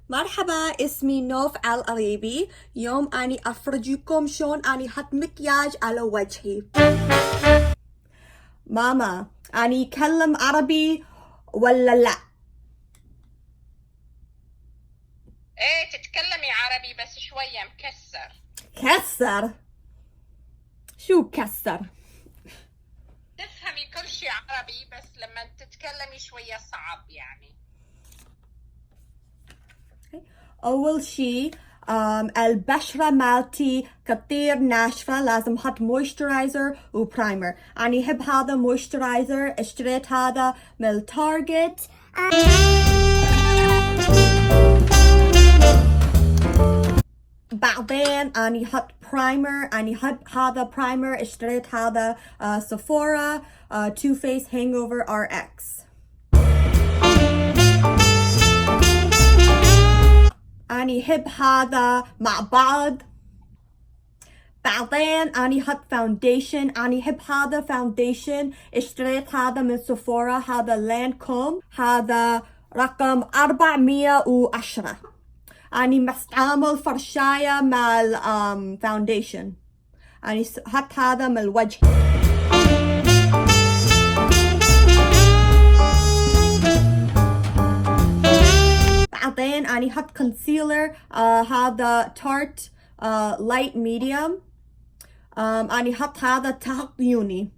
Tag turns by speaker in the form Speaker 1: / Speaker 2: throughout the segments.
Speaker 1: مرحبا، اسمي نوف الأريبي. يوم أني أفرجيكم شون أني حط مكياج على وجهي. ماما، أني أكلم عربي ولا لا؟
Speaker 2: ايه تتكلمي عربي بس شوية مكسر.
Speaker 1: كسر؟ شو كسر؟
Speaker 2: تفهمي كل شي عربي بس لما تتكلمي شوية صعب يعني.
Speaker 1: أول شي البشرة مالتي كتير ناشفة، لازم أحط مويسترايزر وبرايمر. أنا أحب هذا مويسترايزر، اشتريت هذا من تارجت. بعدين أنا أحط برايمر، أنا أحب هذا برايمر، اشتريت هذا سفورا تو فيس هانج اوفر ار اكس. أنا أحب هذا مع بعض. بعدين أنا أحط فاونديشن، أنا أحب هذا فاونديشن، اشتريت هذا من سفورا، هذا لانكوم، هذا رقم 410. أنا مستعمل فرشاية مع الفاونديشن. أنا حط هذا من الوجه. بعدين أنا حط كونسيلر، هذا تارت لايت ميديوم. أنا حط هذا تحت عيوني.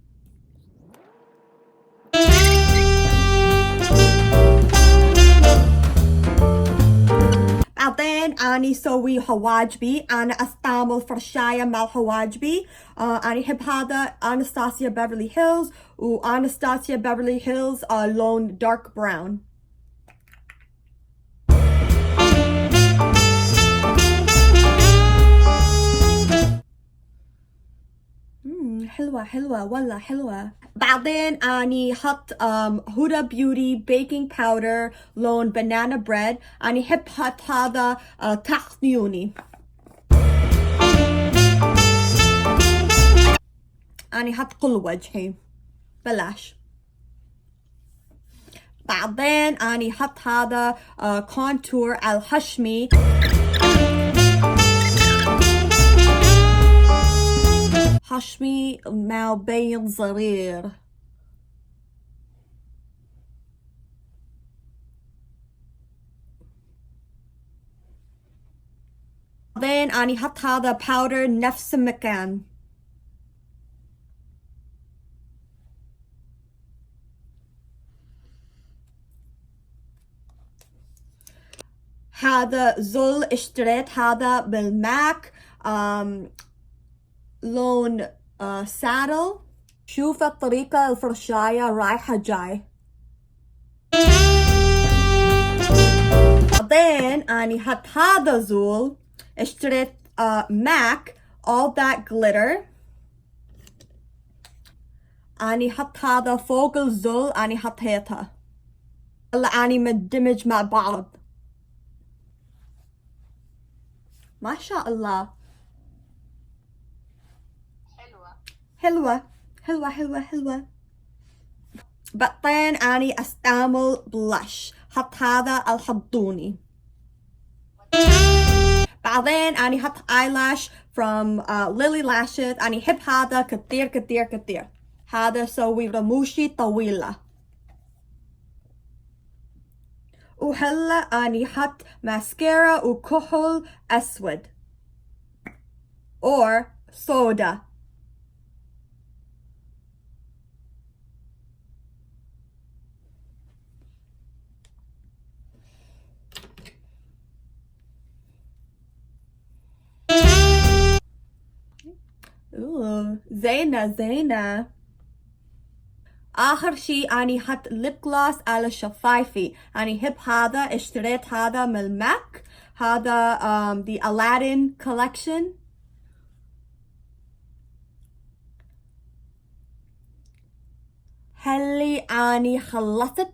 Speaker 1: بعدين أنا سوي حواجبي، أنا أستعمل فرشاية مع حواجبي. أنا أحب هذا أناستاسيا بيفرلي هيلز، وأناستاسيا بيفرلي هيلز لون دارك براون. حلوة حلوة والله حلوة. بعدين أني حط هودا بيوتي بيكنج باودر لون بنانا بريد. أني حب حط هذا تحت عيوني. أني حط كل وجهي بلاش. بعدين أني حط هذا كونتور على خشمي. خشمي ما بين صغير. بعدين أني حط هذا باودر نفس المكان. هذا زل اشتريت هذا بالماك لون سادل. شوف الطريقة الفرشاية رايحة جاي. بعدين أني حط هذا زول، اشتريت ماك all that glitter. أني حط هذا فوق الزول، أني حطيتها. هلا أني مندمج مع بعض. ما شاء الله. حلوة حلوة حلوة حلوة. بعدين أني أستعمل بلاش، حط هذا الحضوني. بعدين أني حط eyelash from Lily Lashes. أني أحب هذا كتير كتير كتير. هذا سوي رموشي طويلة. وهلا أني حط ماسكارا وكحل أسود or صودا. زينة زينة. آخر شي أني حط ليب جلوس على شفايفي. أني هب هذا، اشتريت هذا من الماك، هذا the Aladdin collection. هلي أني خلصت